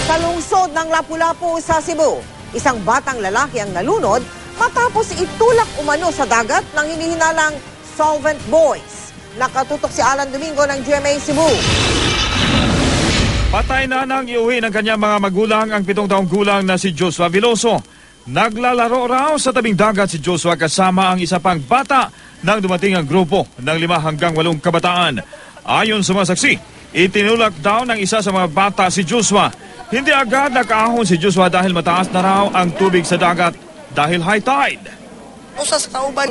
Sa lungsod ng Lapu-Lapu sa Cebu, isang batang lalaki ang nalunod matapos itulak umano sa dagat ng hinihinalang solvent boys. Nakatutok si Alan Domingo ng GMA Cebu. Patay na nang iuwi ng kanyang mga magulang ang 7 taong gulang na si Joshua Veloso. Naglalaro raw sa tabing dagat si Joshua kasama ang isa pang bata nang dumating ang grupo ng 5 hanggang 8 kabataan. Ayon sa mga saksi, itinulak daw ng isa sa mga bata si Joshua. Hindi agad nakaahon si Joshua dahil mataas na raw ang tubig sa dagat dahil high tide. Usa sa kauban,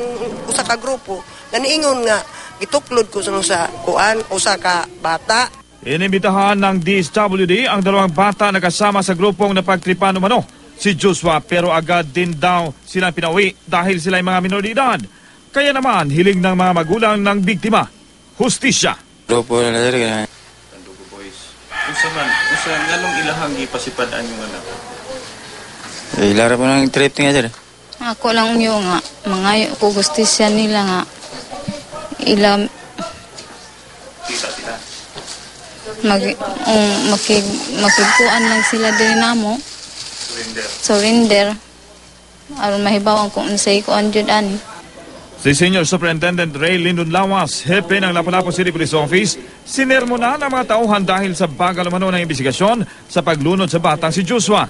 usa ka grupo, naniingon nga gituklod ko sa kuan, usa ka bata. Inimbitahan ng DSWD ang 2 bata na kasama sa grupong napagtripan umano si Joshua, pero agad din daw silang pinauwi dahil sila ay mga minoridad. Kaya naman hiling ng mga magulang ng biktima, hustisya. Grupo na talaga. Tandugo boys. Usa nganong ilahang ipasipadaan yung anak? Ilara po ng trip nga sir. Ako lang yung nga, mga ko gustisya nila nga. Ilam Tita. makigkuan lang sila din namo. Surrender. Aron mahibawan kung unsay kuan jud ani. Si Senior Superintendent Ray Lindon Lawas, hepe ng Lapu-Lapu City Police Office, sinermonan ang mga tauhan dahil sa bagal umano ng imbestigasyon sa paglunod sa batang si Joshua.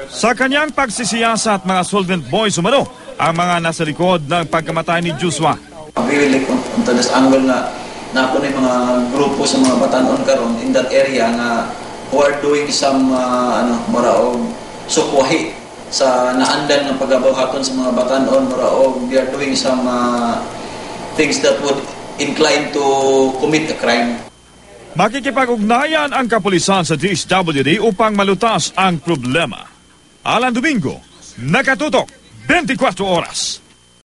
Sa kanyang pagsisiyasa at mga solvent boys umano, ang mga nasa likod ng pagkamatay ni Joshua. Really like on this angle na ako na mga grupo sa mga batanon karon in that area na who are doing some maraog sukwahi sa naandan ng paggabuhaton sa mga batanon maraog they are doing some things that would incline to commit a crime. Makikipag-ugnayan ang kapulisan sa DSWD upang malutas ang problema. Alan Domingo, nakatutok 24 oras.